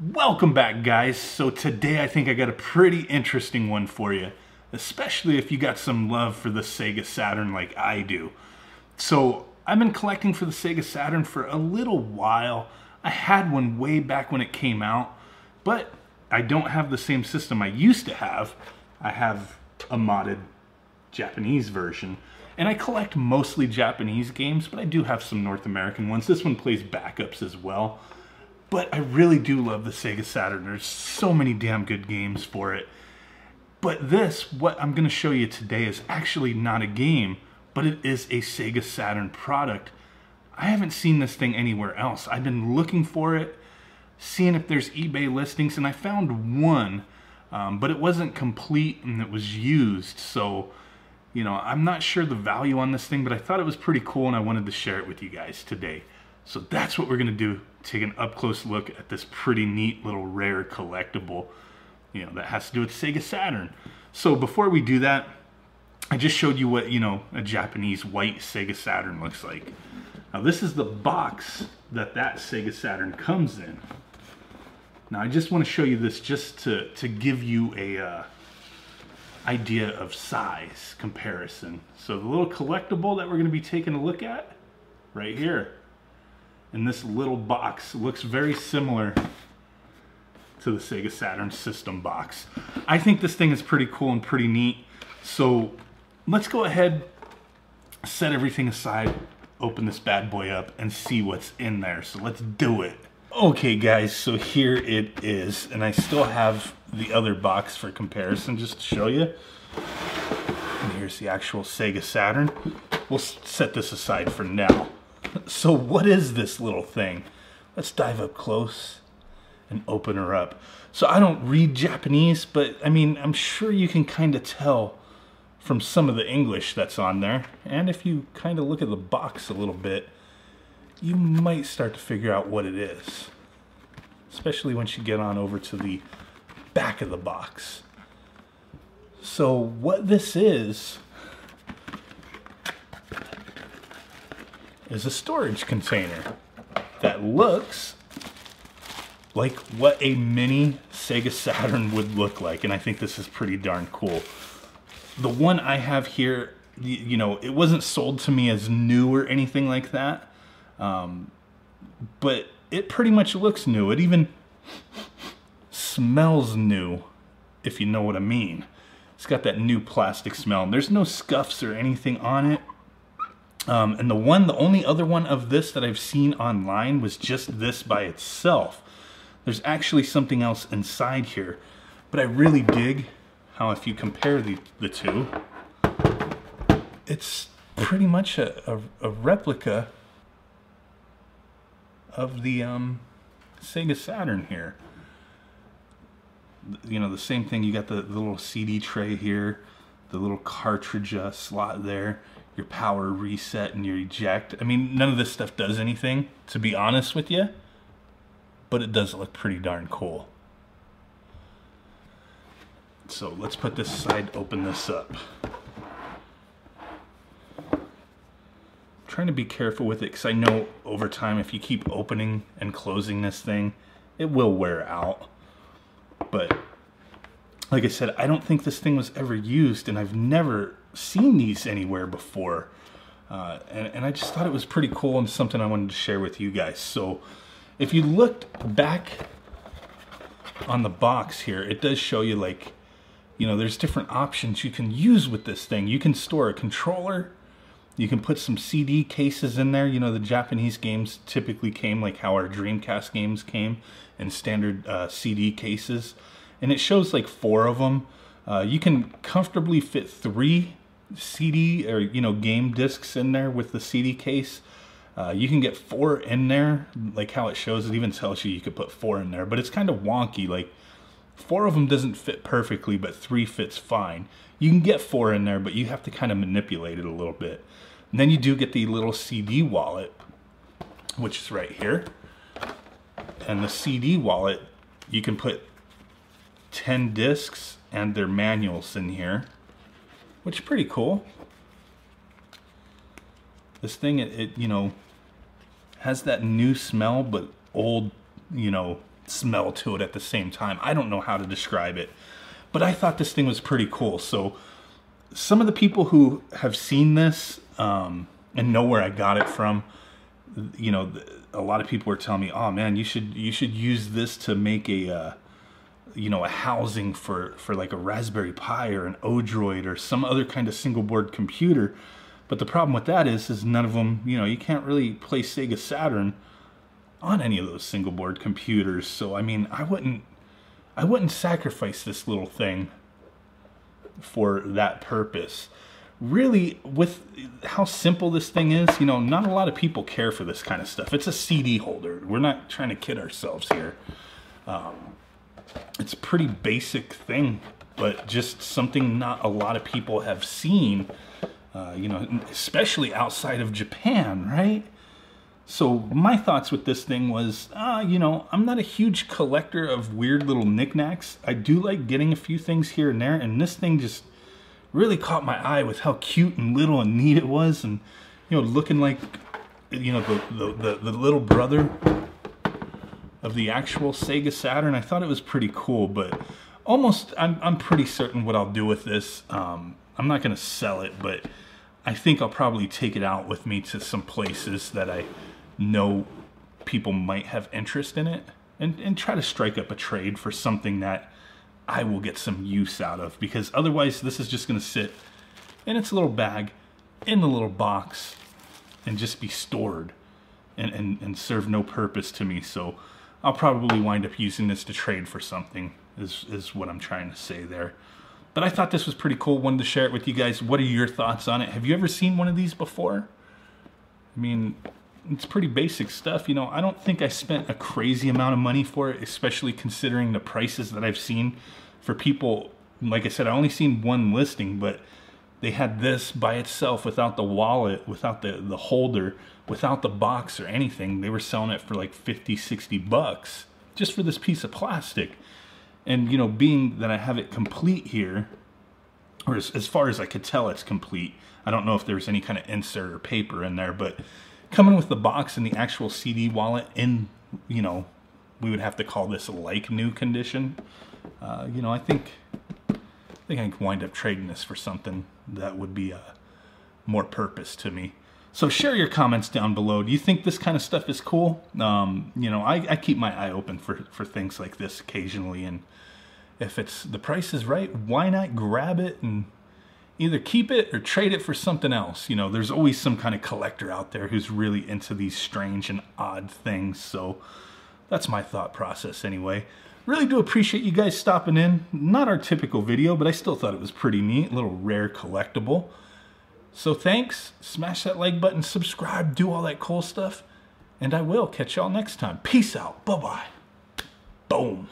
Welcome back, guys. So today I think I got a pretty interesting one for you, especially if you got some love for the Sega Saturn like I do. So I've been collecting for the Sega Saturn for a little while. I had one way back when it came out, but I don't have the same system I used to have. I have a modded Japanese version, and I collect mostly Japanese games, but I do have some North American ones. This one plays backups as well. But I really do love the Sega Saturn. There's so many damn good games for it. But this, what I'm going to show you today, is actually not a game, but it is a Sega Saturn product. I haven't seen this thing anywhere else. I've been looking for it, seeing if there's eBay listings, and I found one, but it wasn't complete and it was used. So, you know, I'm not sure the value on this thing, but I thought it was pretty cool and I wanted to share it with you guys today. So that's what we're going to do. Take an up-close look at this pretty neat little rare collectible, you know, that has to do with Sega Saturn. So before we do that, I just showed you what, you know, a Japanese white Sega Saturn looks like. Now this is the box that Sega Saturn comes in. Now I just want to show you this just to give you a idea of size comparison. So the little collectible that we're going to be taking a look at right here in this little box looks very similar to the Sega Saturn system box. I think this thing is pretty cool and pretty neat. So let's go ahead, set everything aside, open this bad boy up and see what's in there. So let's do it. Okay guys, so here it is. And I still have the other box for comparison just to show you. And here's the actual Sega Saturn. We'll set this aside for now. So what is this little thing? Let's dive up close and open her up. So I don't read Japanese, but I mean, I'm sure you can kind of tell from some of the English that's on there. And if you kind of look at the box a little bit, you might start to figure out what it is. Especially once you get on over to the back of the box. So what this is a storage container that looks like what a mini Sega Saturn would look like, and I think this is pretty darn cool. The one I have here, you know, it wasn't sold to me as new or anything like that, but it pretty much looks new. It even smells new, if you know what I mean. It's got that new plastic smell. There's no scuffs or anything on it. And the only other one of this that I've seen online was just this by itself. There's actually something else inside here, but I really dig how if you compare the two, it's pretty much a replica of the Sega Saturn here. You know, the same thing, you got the little CD tray here, the little cartridge slot there, your power reset and your eject. I mean, none of this stuff does anything, to be honest with you, but it does look pretty darn cool. So let's put this aside, open this up. I'm trying to be careful with it because I know over time if you keep opening and closing this thing, it will wear out. But like I said, I don't think this thing was ever used, and I've never seen these anywhere before. And I just thought it was pretty cool and something I wanted to share with you guys. So if you looked back on the box here, it does show you, like, you know, there's different options you can use with this thing. You can store a controller. You can put some CD cases in there. You know, the Japanese games typically came like how our Dreamcast games came in standard CD cases. And it shows like 4 of them. You can comfortably fit 3 CD or, you know, game discs in there with the CD case. You can get 4 in there, like how it shows. It even tells you could put 4 in there, but it's kind of wonky. Like 4 of them doesn't fit perfectly, but 3 fits fine. You can get 4 in there, but you have to kind of manipulate it a little bit. And then you do get the little CD wallet, which is right here. And the CD wallet, you can put 10 discs and their manuals in here, which is pretty cool. This thing, it you know, has that new smell, but old, you know, smell to it at the same time. I don't know how to describe it, but I thought this thing was pretty cool. So some of the people who have seen this and know where I got it from, you know, a lot of people were telling me, oh man, you should use this to make a you know, a housing for like a Raspberry Pi or an Odroid or some other kind of single board computer. But the problem with that is none of them, you know, you can't really play Sega Saturn on any of those single board computers. So I mean, I wouldn't sacrifice this little thing for that purpose. Really, with how simple this thing is, you know, not a lot of people care for this kind of stuff. It's a CD holder. We're not trying to kid ourselves here. It's a pretty basic thing, but just something not a lot of people have seen, you know, especially outside of Japan, right? So my thoughts with this thing was, you know, I'm not a huge collector of weird little knickknacks. I do like getting a few things here and there, and this thing just really caught my eye with how cute and little and neat it was, and, you know, looking like, you know, the little brother of the actual Sega Saturn. I thought it was pretty cool, but almost, I'm pretty certain what I'll do with this. I'm not going to sell it, but I think I'll probably take it out with me to some places that I know people might have interest in it, and try to strike up a trade for something that I will get some use out of, because otherwise this is just going to sit in its little bag, in the little box, and just be stored and serve no purpose to me. So I'll probably wind up using this to trade for something, is what I'm trying to say there. But I thought this was pretty cool. Wanted to share it with you guys. What are your thoughts on it? Have you ever seen one of these before? I mean, it's pretty basic stuff. You know, I don't think I spent a crazy amount of money for it, especially considering the prices that I've seen for people. Like I said, I only seen one listing, but they had this by itself without the wallet, without the holder, without the box or anything. They were selling it for like 50, 60 bucks just for this piece of plastic. And, you know, being that I have it complete here, or as far as I could tell, it's complete. I don't know if there's any kind of insert or paper in there, but coming with the box and the actual CD wallet in, you know, we would have to call this like new condition. You know, I think I can wind up trading this for something that would be more purpose to me. So share your comments down below. Do you think this kind of stuff is cool? You know, I keep my eye open for things like this occasionally, and if the price is right, why not grab it and either keep it or trade it for something else? You know, there's always some kind of collector out there who's really into these strange and odd things. So that's my thought process anyway. Really do appreciate you guys stopping in. Not our typical video, but I still thought it was pretty neat. A little rare collectible. So thanks. Smash that like button, subscribe, do all that cool stuff. And I will catch y'all next time. Peace out. Bye-bye. Boom.